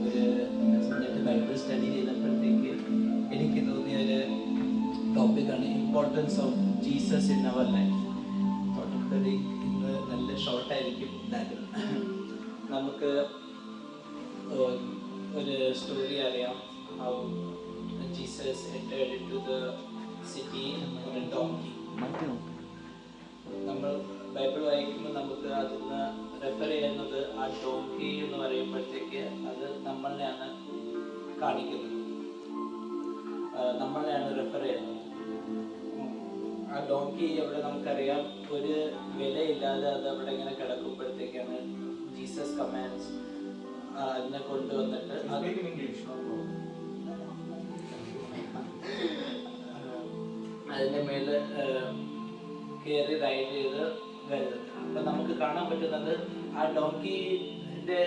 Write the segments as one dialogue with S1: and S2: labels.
S1: ഒരു Bible study ചെയ്തപ്പോഴത്തേക്ക് എനിക്ക് തോന്നിയ ഒരു ടോപ്പിക്കാണ് importance of Jesus in our life. Totally ഇന്ന് നല്ല ഷോർട്ടായിരിക്കും. നമുക്ക് ഒരു സ്റ്റോറി അറിയാം. How Jesus entered into the city on a donkey. നമ്മൾ ബൈബിൾ വായിക്കുമ്പോൾ നമുക്ക് അതിന്ന് റെഫർ ചെയ്യുന്നത് ആ ഡോങ്കി എന്ന് പറയുമ്പോഴത്തേക്ക് അത് നമ്മളെയാണ് കാണിക്കുന്നത്, നമ്മളെയാണ് റെഫർ ചെയ്യുന്നത്. ആ ഡോങ്കി അവിടെ നമുക്കറിയാം ഒരു വിലയില്ലാതെ അത് അവിടെ ഇങ്ങനെ കിടക്കുമ്പോഴത്തേക്കാണ് ജീസസ് കമാൻഡ്സ് അതിനെ കൊണ്ടുവന്നിട്ട് അതിൻ്റെ മേല് കയറി റൈഡ് ചെയ്ത് വരുന്നത്. അപ്പം നമുക്ക് കാണാൻ പറ്റുന്നത് ആ ഡോങ്കിയുടെ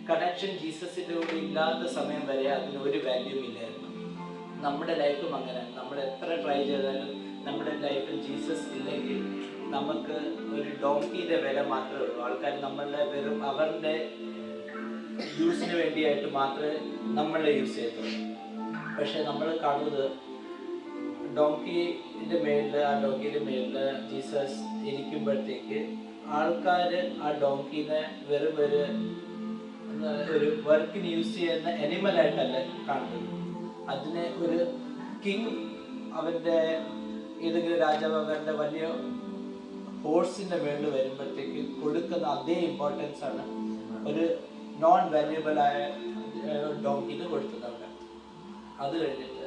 S1: കണക്ഷൻ ജീസസിൻ്റെ കൂടെ ഇല്ലാത്ത സമയം വരെ അതിന് ഒരു വാല്യൂ ഇല്ലായിരുന്നു. നമ്മുടെ ലൈഫും അങ്ങനെ. നമ്മൾ എത്ര ട്രൈ ചെയ്താലും നമ്മുടെ ലൈഫിൽ ജീസസ് ഇല്ലെങ്കിൽ നമുക്ക് ഒരു ഡോങ്കിയുടെ വില മാത്രമേ ഉള്ളൂ. ആൾക്കാർ നമ്മളുടെ വെറും അവരുടെ യൂസിന് വേണ്ടിയായിട്ട് മാത്രമേ നമ്മളെ യൂസ് ചെയ്യത്തുള്ളൂ. പക്ഷെ നമ്മൾ കാണുന്നത് ഡോങ്കിയുടെ മേളിൽ ജീസസ് ഇരിക്കുമ്പോഴത്തേക്ക് ആൾക്കാർ ആ ഡോങ്കിനെ വെറും ഒരു വർക്കിന് യൂസ് ചെയ്യുന്ന അനിമലായിട്ടല്ല കാണുന്നത്. അതിനെ ഒരു കിങ് അവൻ്റെ ഏതെങ്കിലും രാജാവ് അവരുടെ വലിയ ഹോഴ്സിൻ്റെ മേളിൽ വരുമ്പോഴത്തേക്ക് കൊടുക്കുന്ന അതേ ഇമ്പോർട്ടൻസ് ആണ് ഒരു നോൺ വാല്യുബിളായ ഡോങ്കിന് കൊടുത്തത് അവിടെ. അത് കഴിഞ്ഞിട്ട്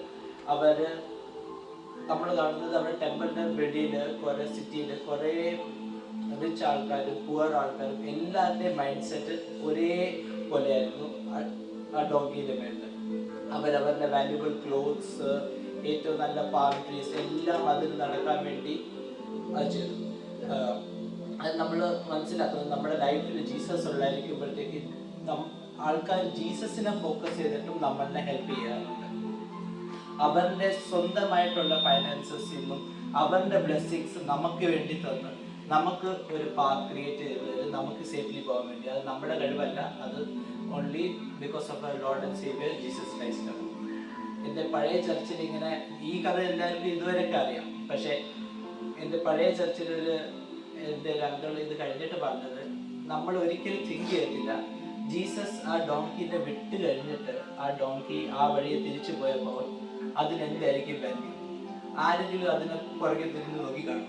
S1: നമ്മൾ കാണുന്നത് അവിടെ ടെമ്പിളിൻ്റെ വെളിയിൽ കുറേ സിറ്റിയിൽ കുറേ റിച്ച് ആൾക്കാരും പുവർ ആൾക്കാരും എല്ലാവരുടെയും മൈൻഡ് സെറ്റ് ഒരേ പോലെയായിരുന്നു ആ ഡോങ്കിയുടെ മേളിൽ. അവരവരുടെ വാല്യുബിൾ ക്ലോത്ത്സ്, ഏറ്റവും നല്ല പാം ട്രീസ് എല്ലാം അതിന് നടക്കാൻ വേണ്ടി അത് ചെയ്തു. അത് നമ്മൾ മനസ്സിലാക്കുന്നത് നമ്മുടെ ലൈഫിൽ ജീസസ് ഉള്ളായിരിക്കുമ്പോഴത്തേക്ക് ആൾക്കാർ ജീസസിനെ ഫോക്കസ് ചെയ്തിട്ടും നമ്മളെ ഹെൽപ്പ് ചെയ്യാറുണ്ട്. അവരുടെ സ്വന്തമായിട്ടുള്ള ഫൈനാൻസസിൽ നിന്നും അവരുടെ ബ്ലെസ്സിങ്സ് നമുക്ക് വേണ്ടി തന്ന് നമുക്ക് ഒരു പാത്ത് ക്രിയേറ്റ് ചെയ്ത് നമുക്ക് സേഫ്ലി പോകാൻ വേണ്ടി. അത് നമ്മുടെ കഴിവല്ല, അത് only because of our Lord and saviour Jesus Christ ആണ്. എൻ്റെ പഴയ ചർച്ചിൽ ഇങ്ങനെ ഈ കഥ എല്ലാവർക്കും ഇതുവരെയൊക്കെ അറിയാം. പക്ഷേ എൻ്റെ പഴയ ചർച്ചിൽ എൻ്റെ ഒരു അങ്കിൾ ഇത് കഴിഞ്ഞിട്ട് പറഞ്ഞത്, നമ്മൾ ഒരിക്കലും തിങ്ക് ചെയ്യത്തില്ല ജീസസ് ആ ഡോങ്കിനെ വിട്ട് കഴിഞ്ഞിട്ട് ആ ഡോങ്കി ആ വഴിയെ തിരിച്ചു പോയപ്പോൾ അതിനെന്തായിരിക്കും വാല്യൂ. ആരെങ്കിലും അതിനെ പുറകെ തിരിഞ്ഞ് നോക്കി കാണും.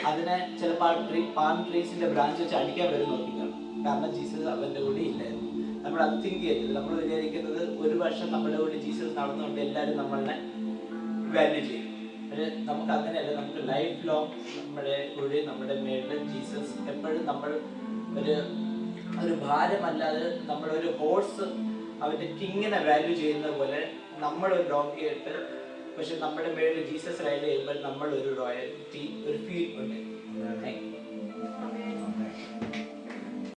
S1: അതിനെ ചിലപ്പോൾ പാം ട്രീസിന്റെ ബ്രാഞ്ച് വെച്ച് അടിക്കാൻ വരും നോക്കി കാണും. കാരണം ജീസസ് അവൻ്റെ കൂടെ ഇല്ലായിരുന്നു. നമ്മൾ അത് തിങ്ക് ചെയ്തില്ല. നമ്മൾ വിചാരിക്കുന്നത് ഒരു വർഷം നമ്മുടെ കൂടെ ജീസസ് നടന്നുകൊണ്ട് എല്ലാവരും നമ്മളെ വാല്യൂ ചെയ്യും. പക്ഷേ നമുക്ക് അങ്ങനെയല്ല. നമുക്ക് ലൈഫ് ലോങ് നമ്മുടെ കൂടെ നമ്മുടെ മേളിൽ ജീസസ് എപ്പോഴും നമ്മൾ ഒരു ഭാരമല്ലാതെ നമ്മളൊരു ഹോഴ്സ് അവൻ്റെ കിങ്ങിനെ വാല്യൂ ചെയ്യുന്ന പോലെ നമ്മളൊരു ഡോങ്കിയായിട്ട്, പക്ഷെ നമ്മുടെ മേളിൽ ജീസസ് റൈഡ് ചെയ്യുമ്പോൾ നമ്മളൊരു റോയൽറ്റി, ഒരു ഫീൽ ഉണ്ട്. Thank you.